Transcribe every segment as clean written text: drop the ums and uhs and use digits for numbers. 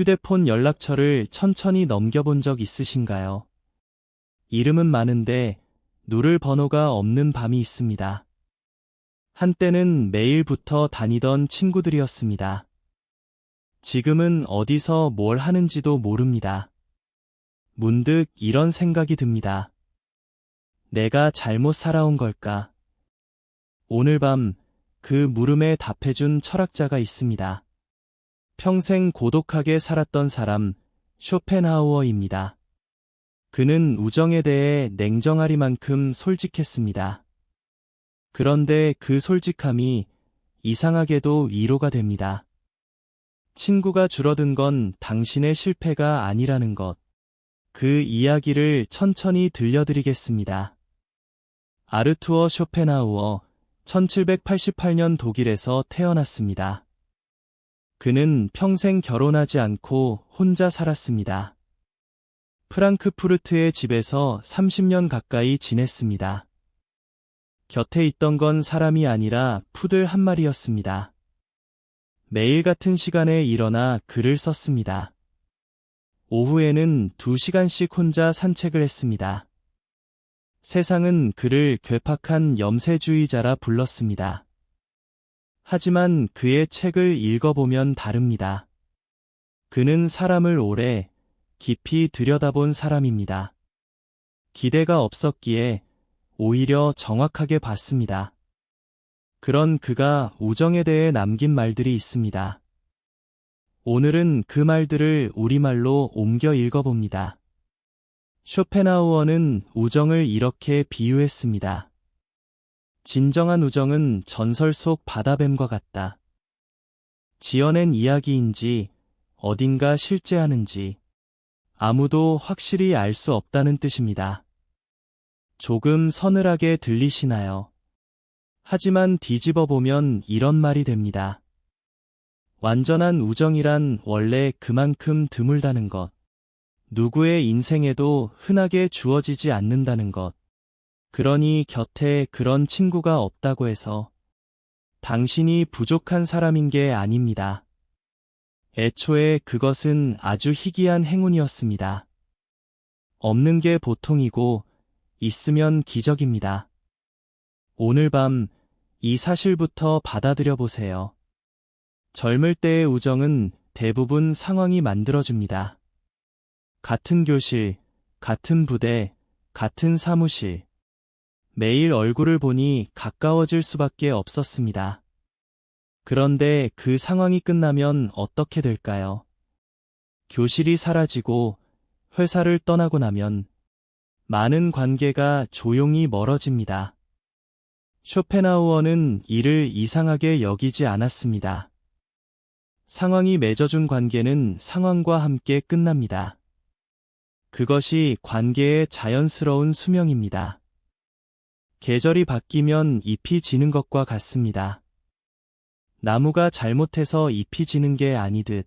휴대폰 연락처를 천천히 넘겨본 적 있으신가요? 이름은 많은데 누를 번호가 없는 밤이 있습니다. 한때는 매일 붙어 다니던 친구들이었습니다. 지금은 어디서 뭘 하는지도 모릅니다. 문득 이런 생각이 듭니다. 내가 잘못 살아온 걸까? 오늘 밤 그 물음에 답해준 철학자가 있습니다. 평생 고독하게 살았던 사람, 쇼펜하우어입니다. 그는 우정에 대해 냉정하리만큼 솔직했습니다. 그런데 그 솔직함이 이상하게도 위로가 됩니다. 친구가 줄어든 건 당신의 실패가 아니라는 것. 그 이야기를 천천히 들려드리겠습니다. 아르투어 쇼펜하우어, 1788년 독일에서 태어났습니다. 그는 평생 결혼하지 않고 혼자 살았습니다. 프랑크푸르트의 집에서 30년 가까이 지냈습니다. 곁에 있던 건 사람이 아니라 푸들 한 마리였습니다. 매일 같은 시간에 일어나 글을 썼습니다. 오후에는 2시간씩 혼자 산책을 했습니다. 세상은 그를 괴팍한 염세주의자라 불렀습니다. 하지만 그의 책을 읽어보면 다릅니다. 그는 사람을 오래, 깊이 들여다본 사람입니다. 기대가 없었기에 오히려 정확하게 봤습니다. 그런 그가 우정에 대해 남긴 말들이 있습니다. 오늘은 그 말들을 우리말로 옮겨 읽어봅니다. 쇼펜하우어는 우정을 이렇게 비유했습니다. 진정한 우정은 전설 속 바다뱀과 같다. 지어낸 이야기인지 어딘가 실제하는지 아무도 확실히 알 수 없다는 뜻입니다. 조금 서늘하게 들리시나요? 하지만 뒤집어 보면 이런 말이 됩니다. 완전한 우정이란 원래 그만큼 드물다는 것. 누구의 인생에도 흔하게 주어지지 않는다는 것. 그러니 곁에 그런 친구가 없다고 해서 당신이 부족한 사람인 게 아닙니다. 애초에 그것은 아주 희귀한 행운이었습니다. 없는 게 보통이고 있으면 기적입니다. 오늘 밤 이 사실부터 받아들여 보세요. 젊을 때의 우정은 대부분 상황이 만들어줍니다. 같은 교실, 같은 부대, 같은 사무실. 매일 얼굴을 보니 가까워질 수밖에 없었습니다. 그런데 그 상황이 끝나면 어떻게 될까요? 교실이 사라지고 회사를 떠나고 나면 많은 관계가 조용히 멀어집니다. 쇼펜하우어는 이를 이상하게 여기지 않았습니다. 상황이 맺어준 관계는 상황과 함께 끝납니다. 그것이 관계의 자연스러운 수명입니다. 계절이 바뀌면 잎이 지는 것과 같습니다. 나무가 잘못해서 잎이 지는 게 아니듯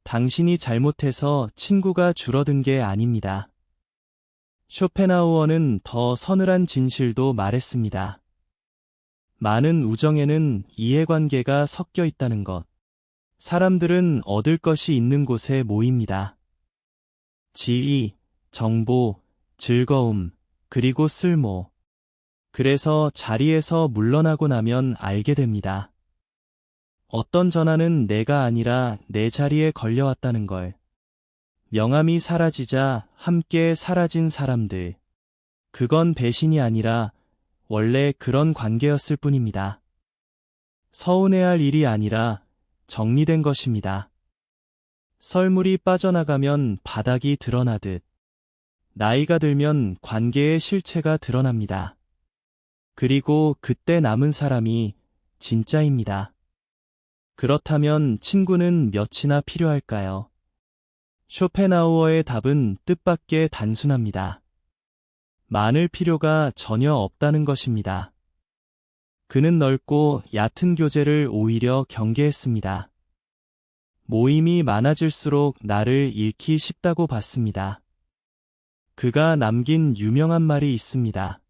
당신이 잘못해서 친구가 줄어든 게 아닙니다. 쇼펜하우어는 더 서늘한 진실도 말했습니다. 많은 우정에는 이해관계가 섞여 있다는 것. 사람들은 얻을 것이 있는 곳에 모입니다. 지위, 정보, 즐거움, 그리고 쓸모. 그래서 자리에서 물러나고 나면 알게 됩니다. 어떤 전화는 내가 아니라 내 자리에 걸려왔다는 걸. 명함이 사라지자 함께 사라진 사람들. 그건 배신이 아니라 원래 그런 관계였을 뿐입니다. 서운해할 일이 아니라 정리된 것입니다. 썰물이 빠져나가면 바닥이 드러나듯 나이가 들면 관계의 실체가 드러납니다. 그리고 그때 남은 사람이 진짜입니다. 그렇다면 친구는 몇이나 필요할까요? 쇼펜하우어의 답은 뜻밖의 단순합니다. 많을 필요가 전혀 없다는 것입니다. 그는 넓고 얕은 교제를 오히려 경계했습니다. 모임이 많아질수록 나를 잃기 쉽다고 봤습니다. 그가 남긴 유명한 말이 있습니다.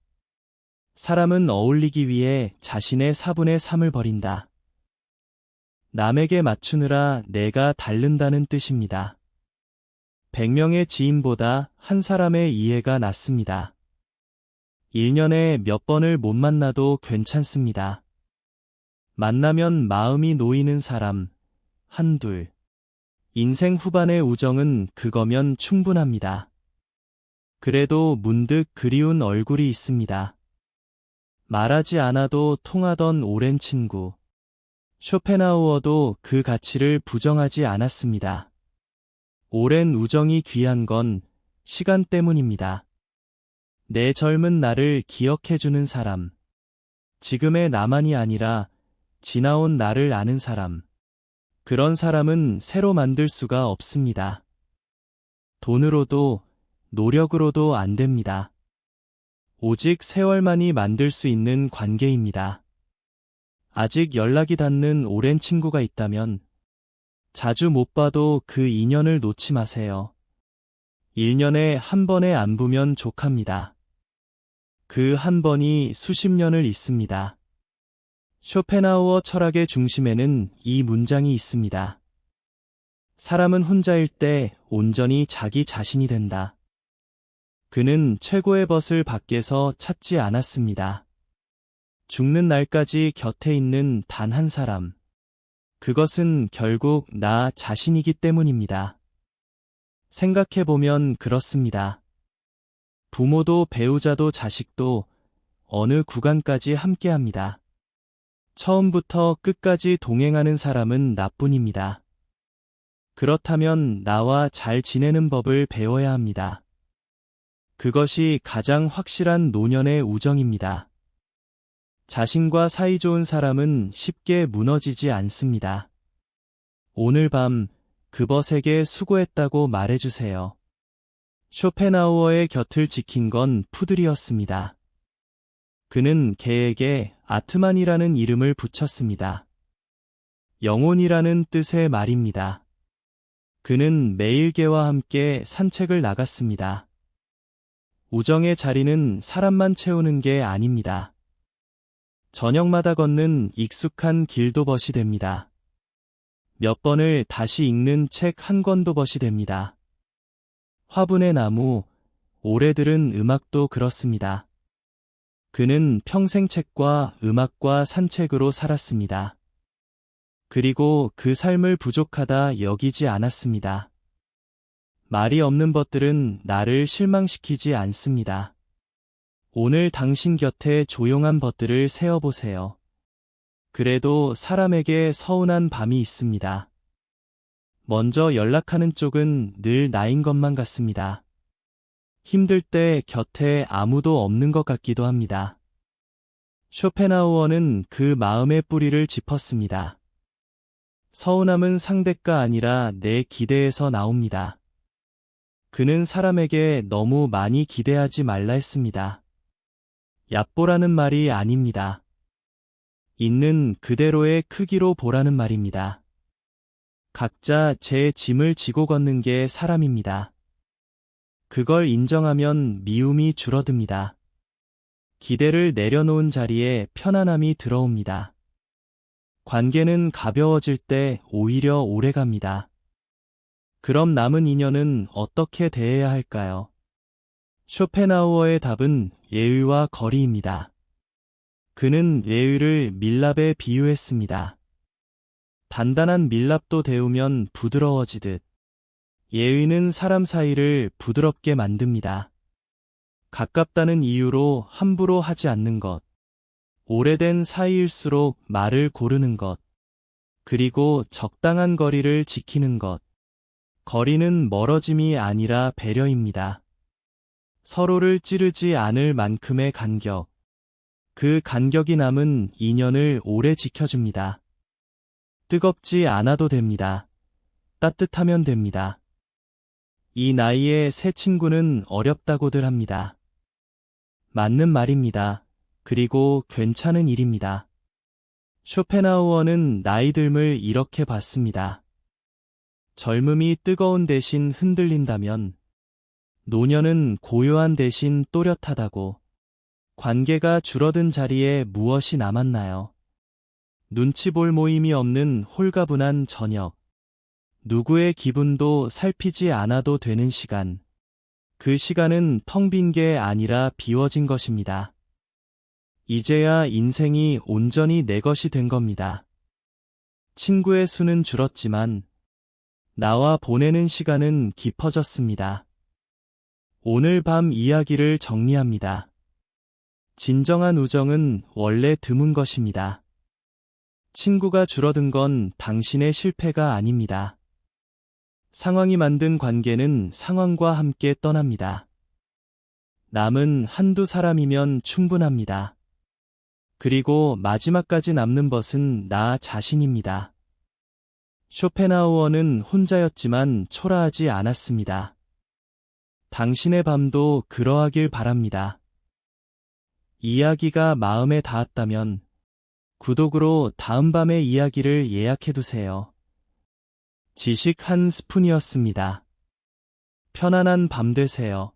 사람은 어울리기 위해 자신의 4분의 3을 버린다. 남에게 맞추느라 내가 다른다는 뜻입니다. 100명의 지인보다 한 사람의 이해가 낫습니다. 1년에 몇 번을 못 만나도 괜찮습니다. 만나면 마음이 놓이는 사람, 한둘. 인생 후반의 우정은 그거면 충분합니다. 그래도 문득 그리운 얼굴이 있습니다. 말하지 않아도 통하던 오랜 친구. 쇼펜하우어도 그 가치를 부정하지 않았습니다. 오랜 우정이 귀한 건 시간 때문입니다. 내 젊은 나를 기억해주는 사람. 지금의 나만이 아니라 지나온 나를 아는 사람. 그런 사람은 새로 만들 수가 없습니다. 돈으로도 노력으로도 안 됩니다. 오직 세월만이 만들 수 있는 관계입니다. 아직 연락이 닿는 오랜 친구가 있다면 자주 못 봐도 그 인연을 놓지 마세요. 1년에 한 번의 안부면 족합니다. 그 한 번이 수십 년을 잇습니다. 쇼펜하우어 철학의 중심에는 이 문장이 있습니다. 사람은 혼자일 때 온전히 자기 자신이 된다. 그는 최고의 벗을 밖에서 찾지 않았습니다. 죽는 날까지 곁에 있는 단 한 사람. 그것은 결국 나 자신이기 때문입니다. 생각해보면 그렇습니다. 부모도 배우자도 자식도 어느 구간까지 함께합니다. 처음부터 끝까지 동행하는 사람은 나뿐입니다. 그렇다면 나와 잘 지내는 법을 배워야 합니다. 그것이 가장 확실한 노년의 우정입니다. 자신과 사이좋은 사람은 쉽게 무너지지 않습니다. 오늘 밤 그 벗에게 수고했다고 말해주세요. 쇼펜하우어의 곁을 지킨 건 푸들이었습니다. 그는 개에게 아트만이라는 이름을 붙였습니다. 영혼이라는 뜻의 말입니다. 그는 매일 개와 함께 산책을 나갔습니다. 우정의 자리는 사람만 채우는 게 아닙니다. 저녁마다 걷는 익숙한 길도 벗이 됩니다. 몇 번을 다시 읽는 책 한 권도 벗이 됩니다. 화분의 나무, 오래 들은 음악도 그렇습니다. 그는 평생 책과 음악과 산책으로 살았습니다. 그리고 그 삶을 부족하다 여기지 않았습니다. 말이 없는 것들은 나를 실망시키지 않습니다. 오늘 당신 곁에 조용한 것들을 세어보세요. 그래도 사람에게 서운한 밤이 있습니다. 먼저 연락하는 쪽은 늘 나인 것만 같습니다. 힘들 때 곁에 아무도 없는 것 같기도 합니다. 쇼펜하우어는 그 마음의 뿌리를 짚었습니다. 서운함은 상대가 아니라 내 기대에서 나옵니다. 그는 사람에게 너무 많이 기대하지 말라 했습니다. 얕보라는 말이 아닙니다. 있는 그대로의 크기로 보라는 말입니다. 각자 제 짐을 지고 걷는 게 사람입니다. 그걸 인정하면 미움이 줄어듭니다. 기대를 내려놓은 자리에 편안함이 들어옵니다. 관계는 가벼워질 때 오히려 오래갑니다. 그럼 남은 인연은 어떻게 대해야 할까요? 쇼펜하우어의 답은 예의와 거리입니다. 그는 예의를 밀랍에 비유했습니다. 단단한 밀랍도 데우면 부드러워지듯 예의는 사람 사이를 부드럽게 만듭니다. 가깝다는 이유로 함부로 하지 않는 것, 오래된 사이일수록 말을 고르는 것, 그리고 적당한 거리를 지키는 것. 거리는 멀어짐이 아니라 배려입니다. 서로를 찌르지 않을 만큼의 간격. 그 간격이 남은 인연을 오래 지켜줍니다. 뜨겁지 않아도 됩니다. 따뜻하면 됩니다. 이 나이에 새 친구는 어렵다고들 합니다. 맞는 말입니다. 그리고 괜찮은 일입니다. 쇼펜하우어는 나이 듦을 이렇게 봤습니다. 젊음이 뜨거운 대신 흔들린다면 노년은 고요한 대신 또렷하다고. 관계가 줄어든 자리에 무엇이 남았나요? 눈치 볼 모임이 없는 홀가분한 저녁. 누구의 기분도 살피지 않아도 되는 시간. 그 시간은 텅 빈 게 아니라 비워진 것입니다. 이제야 인생이 온전히 내 것이 된 겁니다. 친구의 수는 줄었지만 나와 보내는 시간은 깊어졌습니다. 오늘 밤 이야기를 정리합니다. 진정한 우정은 원래 드문 것입니다. 친구가 줄어든 건 당신의 실패가 아닙니다. 상황이 만든 관계는 상황과 함께 떠납니다. 남은 한두 사람이면 충분합니다. 그리고 마지막까지 남는 것은 나 자신입니다. 쇼펜하우어는 혼자였지만 초라하지 않았습니다. 당신의 밤도 그러하길 바랍니다. 이야기가 마음에 닿았다면 구독으로 다음 밤의 이야기를 예약해두세요. 지식 한 스푼이었습니다. 편안한 밤 되세요.